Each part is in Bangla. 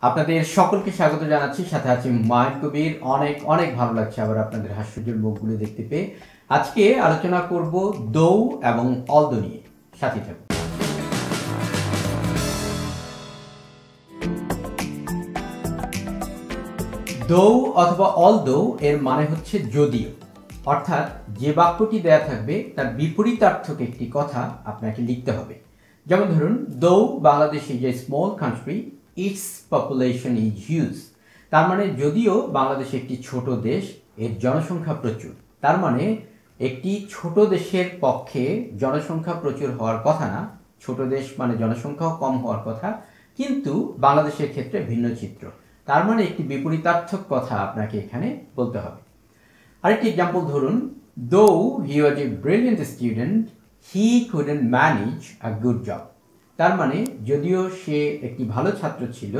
আপনাদের সকলকে স্বাগত জানাচ্ছি। সাথে আছি হুমায়ুন কবির। অনেক অনেক ভালো লাগছে আবার আপনাদের হাস্যজ্জ্বল মুখগুলো দেখতে পেয়ে। আজকে আলোচনা করব দৌ এবং অলদো নিয়ে। সাথে থাকুন। দৌ অথবা অলদো এর মানে হচ্ছে যদিও, অর্থাৎ যে বাক্যটি দেয়া থাকবে তার বিপরীতার্থক একটি কথা আপনাকে লিখতে হবে। যেমন ধরুন, দৌ Bangladesh is a small country, it's population is huge. তার মানে যদিও বাংলাদেশ একটি ছোট দেশ, এর জনসংখ্যা প্রচুর। তার মানে একটি ছোট দেশের পক্ষে জনসংখ্যা প্রচুর হওয়ার কথা না, ছোট দেশ মানে জনসংখ্যাও কম হওয়ার কথা, কিন্তু বাংলাদেশের ক্ষেত্রে ভিন্ন চিত্র। তার মানে একটি বিপরীতার্থক কথা আপনাকে এখানে বলতে হবে। আরেকটি এক্সাম্পল ধরুন, though he was a brilliant student, he couldn't manage a good job. তার মানে যদিও সে একটি ভালো ছাত্র ছিল,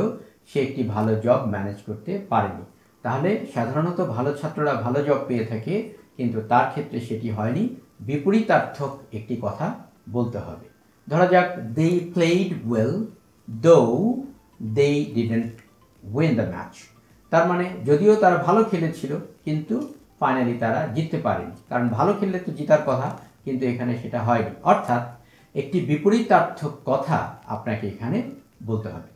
সে একটি ভালো জব ম্যানেজ করতে পারেনি। তাহলে সাধারণত ভালো ছাত্ররা ভালো জব পেয়ে থাকে, কিন্তু তার ক্ষেত্রে সেটি হয়নি। বিপরীতার্থক একটি কথা বলতে হবে। ধরা যাক, দে played well though they didn't win the match. তার মানে যদিও তারা ভালো খেলেছিল, কিন্তু ফাইনালি তারা জিততে পারেনি। কারণ ভালো খেললে তো জেতার কথা, কিন্তু এখানে সেটা হয়নি। অর্থাৎ একটি বিপরীতার্থক কথা আপনাকে এখানে বলতে হবে।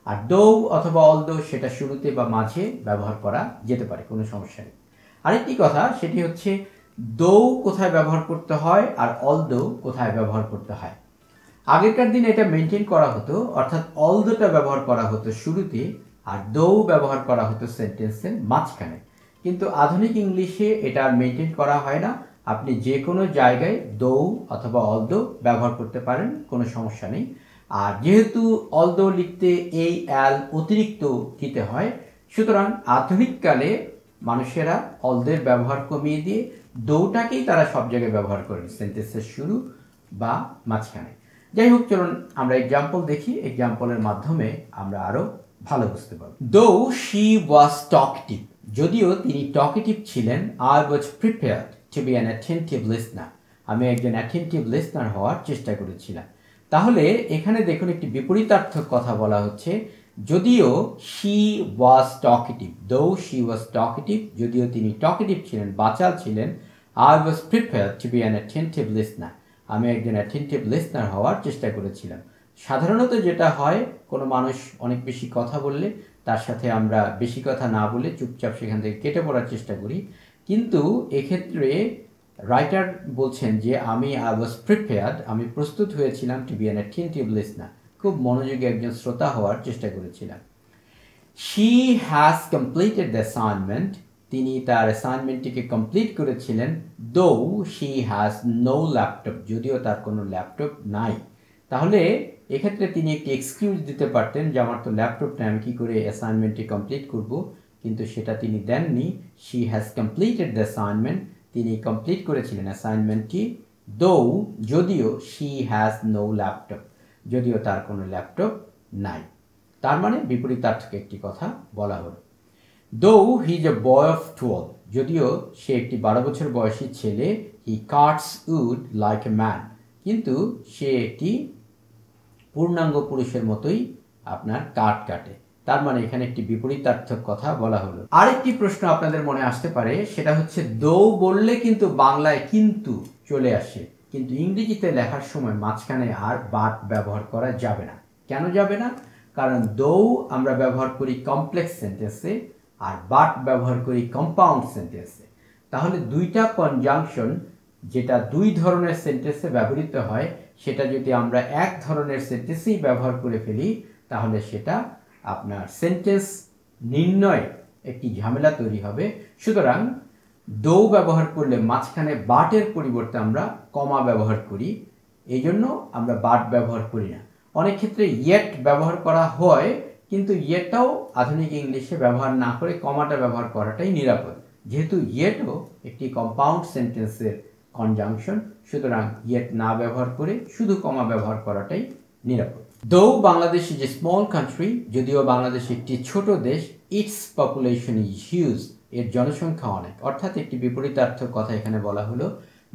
আর দৌ অথবা অলদো সেটা শুরুতে বা মাঝে ব্যবহার করা যেতে পারে, কোনো সমস্যা নেই। আরেকটি কথা, সেটি হচ্ছে দৌ কোথায় ব্যবহার করতে হয় আর অলদো কোথায় ব্যবহার করতে হয়। আগেকার দিনে এটা মেনটেন করা হতো, অর্থাৎ অলদোটা ব্যবহার করা হতো শুরুতে আর দৌ ব্যবহার করা হতো সেন্টেন্সের মাঝখানে। কিন্তু আধুনিক ইংলিশে এটা আর মেনটেন করা হয় না। আপনি যে কোনো জায়গায় দৌ অথবা অলদো ব্যবহার করতে পারেন, কোনো সমস্যা নেই। আর যেহেতু অলদো লিখতে এই অ্যাল অতিরিক্ত দিতে হয়, সুতরাং আধুনিককালে মানুষেরা অলদের ব্যবহার কমিয়ে দিয়ে দৌটাকেই তারা সব জায়গায় ব্যবহার করেন, সেন্টেন্সের শুরু বা মাঝখানে। যাই হোক, চলুন আমরা এক্সাম্পল দেখি। এক্সাম্পলের মাধ্যমে আমরা আরো ভালো বুঝতে পারব। দো শি ওয়াজ টকটিভ, যদিও তিনি টকেটিভ ছিলেন, I was prepared two be an attentive listener. আমি একজন অ্যাটেন্টিভ লিসনার হওয়ার চেষ্টা করেছিলাম। তাহলে এখানে দেখুন, একটি বিপরীতার্থক কথা বলা হচ্ছে। যদিও she was talkative, though she was talkative, যদিও তিনি টকেটিভ ছিলেন, বাচাল ছিলেন, I was prepared two be an attentive listener. আমি একজন অ্যাটেন্টিভ লিসনার হওয়ার চেষ্টা করেছিলাম। সাধারণত যেটা হয়, কোনো মানুষ অনেক বেশি কথা বললে তার সাথে আমরা বেশি কথা না বলে চুপচাপ সেখান থেকে কেটে পড়ার চেষ্টা করি। কিন্তু এক্ষেত্রে রাইটার বলছেন যে আই ওয়াজ প্রিপেয়ার্ড, আমি প্রস্তুত হয়েছিলাম to be an attentive listener, খুব মনোযোগী একজন শ্রোতা হওয়ার চেষ্টা করেছিলাম। She has completed the assignment, তিনি তার অ্যাসাইনমেন্টটিকে কমপ্লিট করেছিলেন। Though she has no laptop, যদিও তার কোনো ল্যাপটপ নাই। তাহলে এক্ষেত্রে তিনি একটি এক্সকিউজ দিতে পারতেন যে আমার তো ল্যাপটপ নেই, আমি কী করে অ্যাসাইনমেন্টটি কমপ্লিট করব, কিন্তু সেটা তিনি দেননি। She has completed the assignment, তিনি কমপ্লিট করেছিলেন অ্যাসাইনমেন্টটি। দো, যদিও শি হ্যাজ নো ল্যাপটপ, যদিও তার কোনো ল্যাপটপ নাই। তার মানে বিপরীতার্থক একটি কথা বলা হলো। দো he is a boy of 12, যদিও সে একটি 12 বছর বয়সী ছেলে, he cuts wood like a man, কিন্তু সে একটি পূর্ণাঙ্গ পুরুষের মতোই আপনার কাঠ কাটে। তার মানে এখানে একটি বিপরীতার্থক কথা বলা হলো। আরেকটি প্রশ্ন আপনাদের মনে আসতে পারে, সেটা হচ্ছে দো বললে কিন্তু বাংলায় কিন্তু চলে আসে, কিন্তু ইংরেজিতে লেখার সময় মাঝখানে আর বাট ব্যবহার করা যাবে না। কেন যাবে না? কারণ দো আমরা ব্যবহার করি কমপ্লেক্স সেন্টেন্সে আর বাট ব্যবহার করি কম্পাউন্ড সেন্টেন্সে। তাহলে দুইটা কনজাংশন যেটা দুই ধরনের সেন্টেন্সে ব্যবহৃত হয়, সেটা যদি আমরা এক ধরনের সেন্টেন্সেই ব্যবহার করে ফেলি, তাহলে সেটা আপনার সেন্টেন্স নির্ণয় একটি ঝামেলা তৈরি হবে। সুতরাং দো ব্যবহার করলে মাঝখানে বাটের পরিবর্তে আমরা কমা ব্যবহার করি, এই জন্য আমরা বাট ব্যবহার করি না। অনেক ক্ষেত্রে ইয়েট ব্যবহার করা হয়, কিন্তু ইয়েটটাও আধুনিক ইংলিশে ব্যবহার না করে কমাটা ব্যবহার করাটাই নিরাপদ, যেহেতু ইয়েটও একটি কম্পাউন্ড সেন্টেন্সের কনজাংশন। সুতরাং ইয়েট না ব্যবহার করে শুধু কমা ব্যবহার করাটাই নিরাপদ। দো Bangladesh is a small country, যদিও বাংলাদেশ একটি ছোট দেশ, ইটস পপুলেশন ইজ হিউজ, এর জনসংখ্যা অনেক। অর্থাৎ একটি বিপরীতার্থক কথা এখানে বলা হলো।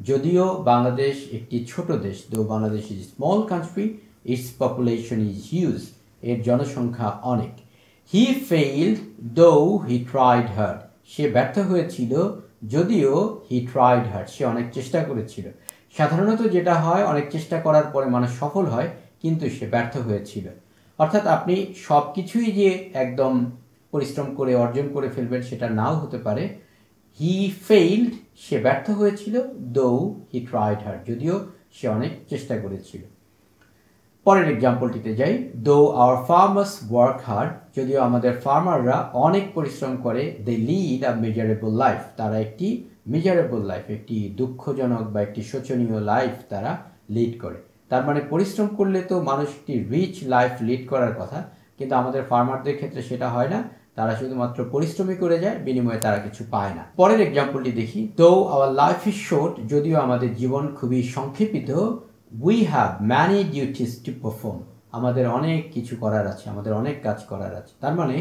যদিও বাংলাদেশ একটি ছোট দেশ, দো Bangladesh is small country, it's population is huge, এর জনসংখ্যা অনেক। হি ফেইল্ড দো হি ট্রাইড হার্ড, সে ব্যর্থ হয়েছিল যদিও হি ট্রাইড হার্ড, সে অনেক চেষ্টা করেছিল। সাধারণত যেটা হয়, অনেক চেষ্টা করার পরে মানুষ সফল হয় কিন্তু সে ব্যর্থ হয়েছিল। অর্থাৎ আপনি সব কিছুই যে একদম পরিশ্রম করে অর্জন করে ফেলবেন সেটা নাও হতে পারে। হি ফেইল্ড, সে ব্যর্থ হয়েছিল, দো হি ট্রাইড হার্ড, যদিও সে অনেক চেষ্টা করেছিল। পরের এক্সাম্পলটিতে যাই। দো আওয়ার ফার্মার্স ওয়ার্ক হার্ড, যদিও আমাদের ফার্মাররা অনেক পরিশ্রম করে, they lead a measurable life, তারা একটি মেজারেবল লাইফ, একটি দুঃখজনক বা একটি শোচনীয় লাইফ তারা লিড করে। তার মানে পরিশ্রম করলে তো মানুষ একটি রিচ লাইফ লিড করার কথা, কিন্তু আমাদের ফার্মারদের ক্ষেত্রে সেটা হয় না, তারা শুধুমাত্র পরিশ্রমই করে যায়, বিনিময়ে তারা কিছু পায় না। পরের এক্সাম্পলটি দেখি। দো আওয়ার লাইফ ইজ শর্ট, যদিও আমাদের জীবন খুবই সংক্ষেপিত, we have many duties to perform, আমাদের অনেক কিছু করার আছে, আমাদের অনেক কাজ করার আছে। তার মানে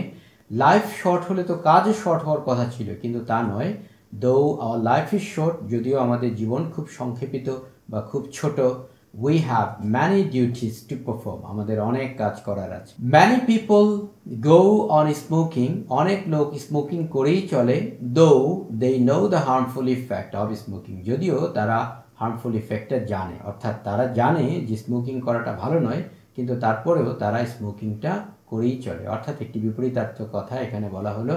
লাইফ শর্ট হলে তো কাজও শর্ট হওয়ার কথা ছিল, কিন্তু তা নয়। দো আওয়ার লাইফ ইজ শর্ট, যদিও আমাদের জীবন খুব সংক্ষেপিত বা খুব ছোট, we have many duties to perform, আমাদের অনেক কাজ করার আছে। Many people go on smoking, অনেক লোক স্মোকিং করেই চলে, though they know the harmful effect of smoking, যদিও তারা হার্মফুল ইফেক্টটা জানে, অর্থাৎ তারা জানে যে স্মোকিং করাটা ভালো নয়, কিন্তু তারপরেও তারা স্মোকিংটা করেই চলে। অর্থাৎ একটি বিপরীতার্থ কথা এখানে বলা হলো।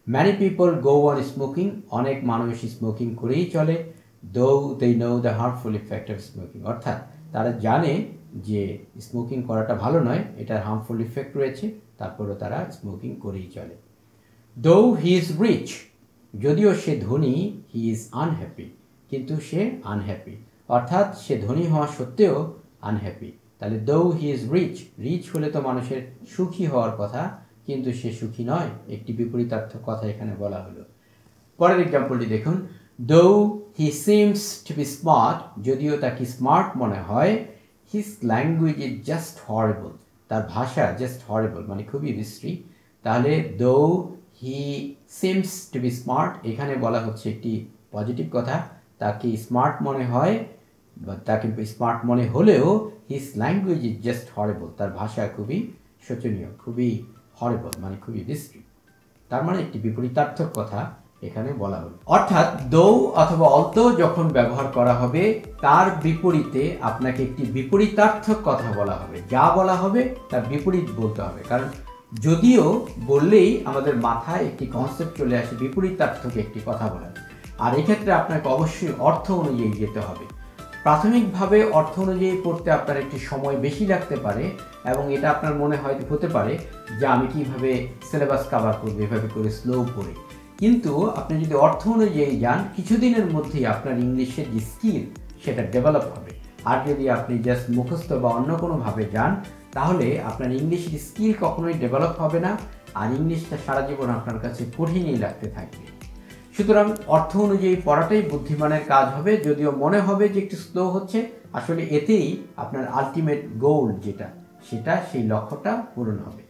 Many people go on smoking, অনেক মানুষ স্মোকিং করেই চলে, though they know the harmful effect of smoking, অর্থাৎ তারা জানে যে স্মোকিং করাটা ভালো নয়, এটার হার্মফুল ইফেক্ট রয়েছে, তারপরেও তারা স্মোকিং করেই চলে। দো হি ইজ রিচ, যদিও সে ধনী, হি ইজ আনহ্যাপি, কিন্তু সে আনহ্যাপি, অর্থাৎ সে ধনী হওয়া সত্ত্বেও আনহ্যাপি। তাহলে though he is rich, rich হলে তো মানুষের সুখী হওয়ার কথা, কিন্তু সে সুখী নয়, একটি বিপরীতার্থ কথা এখানে বলা হলো। পরের এক্সাম্পলটি দেখুন। Though he seems to be smart, যদিও তাকে স্মার্ট মনে হয়, his language is just horrible, তার ভাষা জাস্ট হরেবল মানে খুবই বিশ্রী। তাহলে though he seems to be smart, এখানে বলা হচ্ছে একটি পজিটিভ কথা, তাকে স্মার্ট মনে হয় বা তাকে স্মার্ট মনে হলেও his language is just horrible, তার ভাষা খুবই শোচনীয়, খুবই হরেবল মানে খুবই বিশ্রী। তার মানে একটি বিপরীতার্থক কথা এখানে বলা হলো। অর্থাৎ দো অথবা অলদো যখন ব্যবহার করা হবে তার বিপরীতে আপনাকে একটি বিপরীতার্থক কথা বলা হবে, যা বলা হবে তার বিপরীত বলতে হবে। কারণ যদিও বললেই আমাদের মাথায় একটি কনসেপ্ট চলে আসে বিপরীতার্থক একটি কথা বলার, আর এক্ষেত্রে আপনাকে অবশ্যই অর্থ অনুযায়ী যেতে হবে। প্রাথমিকভাবে অর্থ অনুযায়ী পড়তে আপনার একটি সময় বেশি লাগতে পারে এবং এটা আপনার মনে হতে পারে যে আমি কিভাবে সিলেবাস কভার করবো এভাবে করে স্লো পড়ে, কিন্তু আপনি যদি অর্থ অনুযায়ী যান কিছুদিনের মধ্যেই আপনার ইংলিশের যে স্কিল সেটা ডেভেলপ হবে। আর যদি আপনি জাস্ট মুখস্থ বা অন্য কোনোভাবে যান তাহলে আপনার ইংলিশের স্কিল কখনোই ডেভেলপ হবে না, আর ইংলিশটা সারা জীবন আপনার কাছে কঠিনই লাগতে থাকবে। সুতরাং অর্থ অনুযায়ী পড়াটাই বুদ্ধিমানের কাজ হবে। যদিও মনে হবে যে একটু স্লো হচ্ছে, আসলে এতেই আপনার আলটিমেট গোল যেটা সেটা সেই লক্ষ্যটা পূরণ হবে।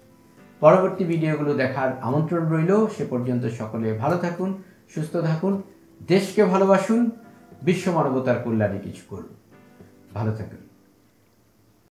পরবর্তী ভিডিওগুলো দেখার আমন্ত্রণ রইল। সে পর্যন্ত সকলে ভালো থাকুন, সুস্থ থাকুন, দেশকে ভালোবাসুন, বিশ্ব মানবতার কল্যাণে কিছু করুন। ভালো থাকুন।